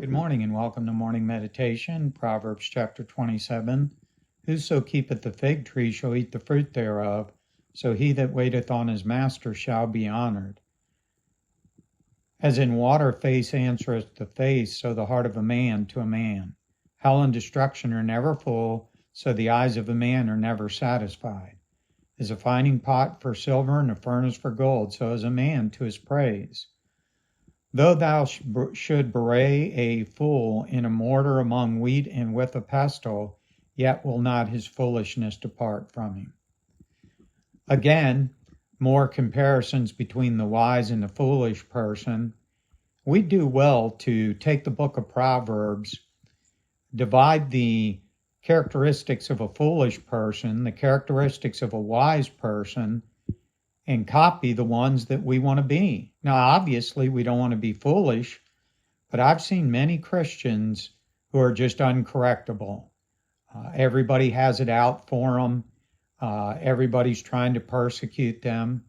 Good morning and welcome to morning meditation, Proverbs chapter 27. Whoso keepeth the fig tree shall eat the fruit thereof, so he that waiteth on his master shall be honored. As in water face answereth to face, so the heart of a man to a man. Hell and destruction are never full, so the eyes of a man are never satisfied. As a finding pot for silver and a furnace for gold, so is a man to his praise. Though thou should bury a fool in a mortar among wheat and with a pestle, yet will not his foolishness depart from him. Again, more comparisons between the wise and the foolish person. We do well to take the book of Proverbs, divide the characteristics of a foolish person, the characteristics of a wise person, and copy the ones that we want to be. Now, obviously, we don't want to be foolish, but I've seen many Christians who are just uncorrectable. Everybody has it out for them. Everybody's trying to persecute them.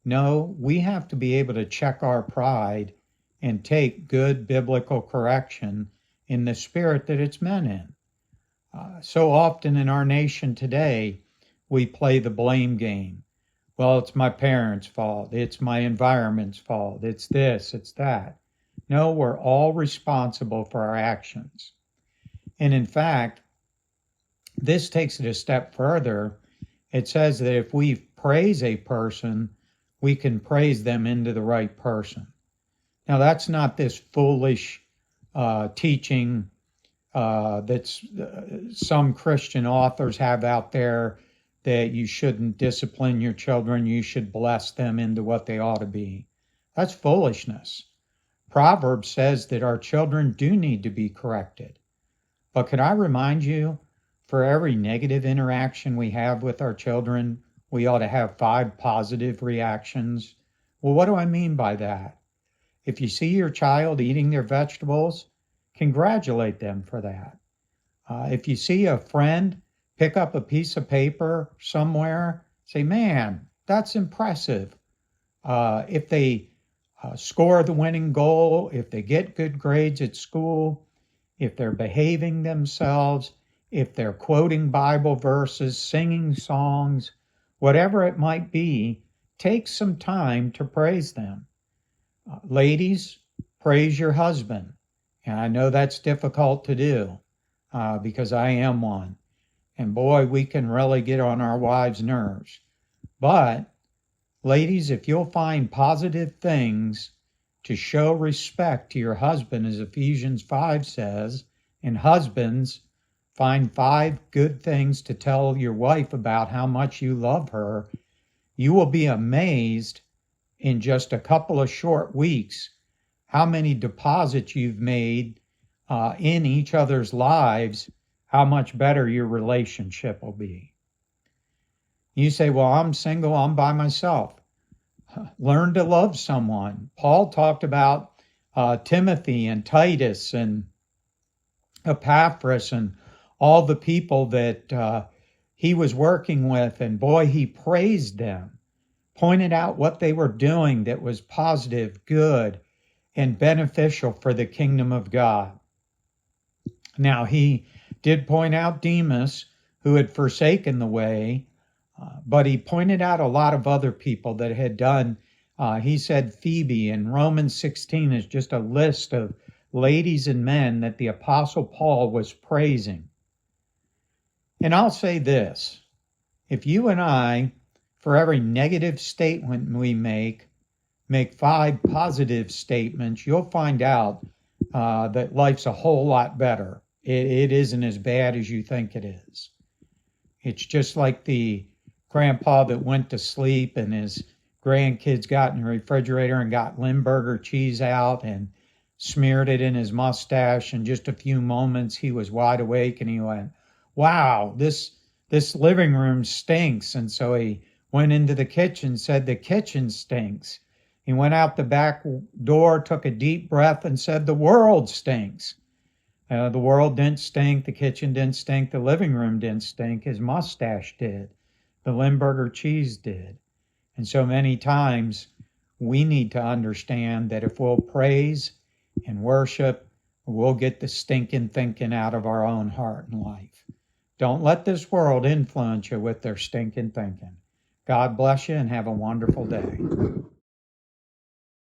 No, we have to be able to check our pride and take good biblical correction in the spirit that it's meant in. So often in our nation today, we play the blame game. Well, it's my parents' fault. It's my environment's fault. It's this, it's that. No, we're all responsible for our actions. And in fact, this takes it a step further. It says that if we praise a person, we can praise them into the right person. Now, that's not this foolish teaching that some Christian authors have out there, that you shouldn't discipline your children, you should bless them into what they ought to be. That's foolishness. Proverbs says that our children do need to be corrected. But can I remind you, for every negative interaction we have with our children, we ought to have 5 positive reactions. Well, what do I mean by that? If you see your child eating their vegetables, congratulate them for that. If you see a friend pick up a piece of paper somewhere, say, man, that's impressive. If they score the winning goal, if they get good grades at school, if they're behaving themselves, if they're quoting Bible verses, singing songs, whatever it might be, take some time to praise them. Ladies, praise your husband. And I know that's difficult to do because I am one. And boy, we can really get on our wives' nerves. But, ladies, if you'll find positive things to show respect to your husband, as Ephesians 5 says, and husbands, find 5 good things to tell your wife about how much you love her, you will be amazed in just a couple of short weeks how many deposits you've made in each other's lives, how much better your relationship will be. You say, well, I'm single, I'm by myself. Learn to love someone. Paul talked about Timothy and Titus and Epaphras and all the people that he was working with, and boy, he praised them, pointed out what they were doing that was positive, good, and beneficial for the kingdom of God. Now, he did point out Demas, who had forsaken the way, but he pointed out a lot of other people that had done. He said Phoebe, and Romans 16 is just a list of ladies and men that the Apostle Paul was praising. And I'll say this, if you and I, for every negative statement we make 5 positive statements, you'll find out that life's a whole lot better. It isn't as bad as you think it is. It's just like the grandpa that went to sleep and his grandkids got in the refrigerator and got Limburger cheese out and smeared it in his mustache. In just a few moments, he was wide awake and he went, wow, this living room stinks. And so he went into the kitchen, said the kitchen stinks. He went out the back door, took a deep breath and said, the world stinks. The world didn't stink, the kitchen didn't stink, the living room didn't stink, his mustache did, the Limburger cheese did. And so many times we need to understand that if we'll praise and worship We'll get the stinking thinking out of our own heart and life. Don't let this world influence you with their stinking thinking. God bless you and have a wonderful day.